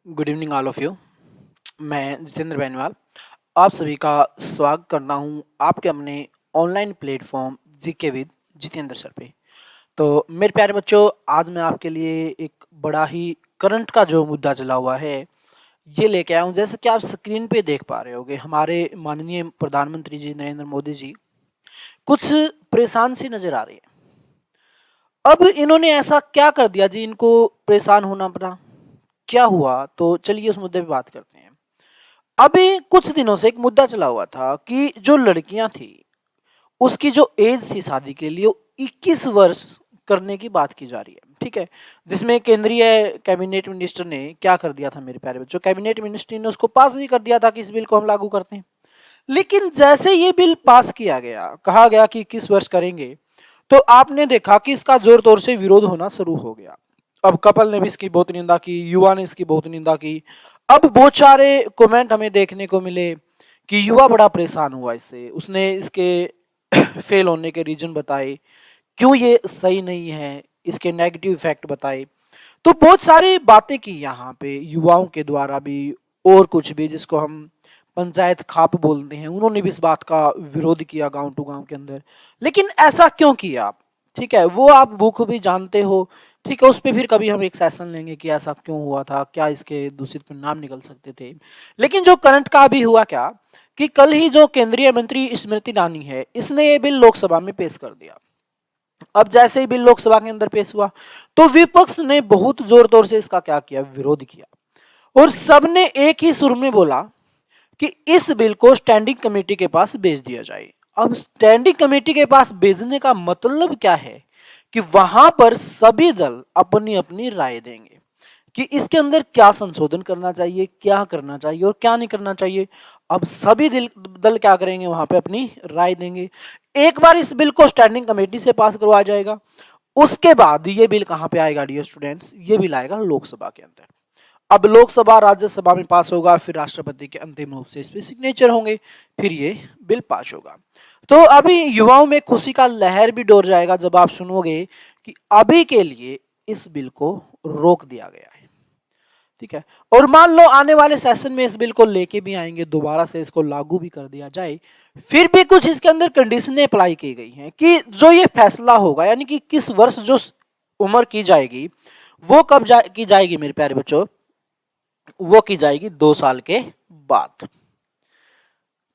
Good evening all of you. मैं जितेंद्र बेनीवाल आप सभी का स्वागत करता हूं आपके अपने online platform GK with Jitendra sir पे। तो मेरे प्यारे बच्चों, आज मैं आपके लिए एक बड़ा ही करंट का जो मुद्दा चला हुआ है ये लेके आया हूं। जैसे कि आप स्क्रीन पे देख पा रहे होगे, हमारे माननीय प्रधानमंत्री जी नरेंद्र मोदी जी कुछ परेशान सी नजर आ रही है। अब इन्होंने ऐसा क्या कर दिया जी इनको परेशान होना पड़ा? क्या हुआ? तो चलिए उस मुद्दे पे बात करते हैं। अभी कुछ दिनों से एक मुद्दा चला हुआ था कि जो लड़कियां थी उसकी जो एज थी शादी के लिए वो 21 वर्ष करने की बात की जा रही है। ठीक है, जिसमें केंद्रीय कैबिनेट मिनिस्टर ने क्या कर दिया था मेरे प्यारे बच्चों, कैबिनेट मिनिस्ट्री ने उसको पास भी कर दिया था कि इस बिल को हम लागू करते हैं। लेकिन जैसे ये बिल पास किया गया, कहा गया कि 21 वर्ष करेंगे, तो आपने देखा कि इसका जोर तौर से विरोध होना शुरू हो गया। अब कपल ने भी इसकी बहुत निंदा की, युवा ने इसकी बहुत निंदा की। अब बहुत सारे कमेंट हमें देखने को मिले कि युवा बड़ा परेशान हुआ इससे, उसने इसके फेल होने के रीजन बताए, क्यों ये सही नहीं है, इसके नेगेटिव इफेक्ट बताए। तो बहुत सारी बातें की यहाँ पे युवाओं के द्वारा भी, और कुछ भी जिसको हम पंचायत खाप बोलते हैं, उन्होंने भी इस बात का विरोध किया गांव टू गांव के अंदर। लेकिन ऐसा क्यों किया आप? ठीक है, वो आप बुक भी जानते हो। ठीक है, उस पर फिर कभी हम एक सेशन लेंगे कि ऐसा क्यों हुआ था, क्या इसके दूषित परिणाम निकल सकते थे। लेकिन जो करंट का अभी हुआ क्या कि कल ही जो केंद्रीय मंत्री स्मृति ईरानी है, इसने ये बिल लोकसभा में पेश कर दिया। अब जैसे ही बिल लोकसभा के अंदर पेश हुआ तो विपक्ष ने बहुत जोर तौर से इसका क्या किया, विरोध किया। और सबने एक ही सुर में बोला कि इस बिल को स्टैंडिंग कमेटी के पास भेज दिया जाए। अब स्टैंडिंग कमेटी के पास भेजने का मतलब क्या है कि वहां पर सभी दल अपनी अपनी राय देंगे कि इसके अंदर क्या संशोधन करना चाहिए, क्या करना चाहिए और क्या नहीं करना चाहिए। अब सभी दल क्या करेंगे, वहां पे अपनी राय देंगे। एक बार इस बिल को स्टैंडिंग कमेटी से पास करवाया जाएगा, उसके बाद ये बिल कहां पे आएगा डियर स्टूडेंट्स, ये बिल आएगा लोकसभा के अंदर। अब लोकसभा राज्यसभा में पास होगा, फिर राष्ट्रपति के अंतिम रूप से इस पे सिग्नेचर होंगे, फिर ये बिल पास होगा। तो अभी युवाओं में खुशी का लहर भी डोर जाएगा जब आप सुनोगे कि अभी के लिए इस बिल को रोक दिया गया है। ठीक है, और मान लो आने वाले सेशन में इस बिल को लेके भी आएंगे, दोबारा से इसको लागू भी कर दिया जाए, फिर भी कुछ इसके अंदर कंडीशनें अप्लाई की गई हैं कि जो ये फैसला होगा, यानी कि किस वर्ष जो उम्र की जाएगी, वो कब की जाएगी मेरे प्यारे बच्चों, वो की जाएगी 2 साल के बाद।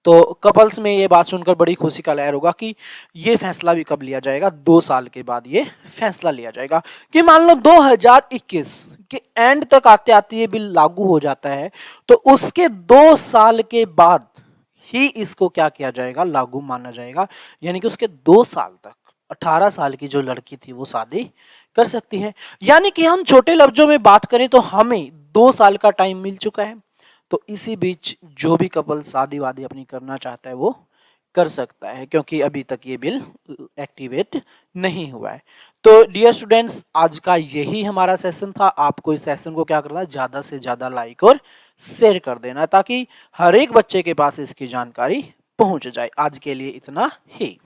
तो कपल्स में ये बात सुनकर बड़ी खुशी का लहर होगा कि ये फैसला भी कब लिया जाएगा, 2 साल के बाद ये फैसला लिया जाएगा। कि मान लो 2021 के एंड तक आते आते ये बिल लागू हो जाता है, तो उसके 2 साल के बाद ही इसको क्या किया जाएगा, लागू माना जाएगा। यानी कि उसके 2 साल तक 18 साल की जो लड़की थी वो शादी कर सकती है। यानी कि हम छोटे लफ्जों में बात करें तो हमें 2 साल का टाइम मिल चुका है। तो इसी बीच जो भी कपल शादी वादी अपनी करना चाहता है वो कर सकता है, क्योंकि अभी तक ये बिल एक्टिवेट नहीं हुआ है। तो डियर स्टूडेंट्स, आज का यही हमारा सेशन था। आपको इस सेशन को क्या करना है, ज्यादा से ज्यादा लाइक और शेयर कर देना ताकि हर एक बच्चे के पास इसकी जानकारी पहुंच जाए। आज के लिए इतना ही।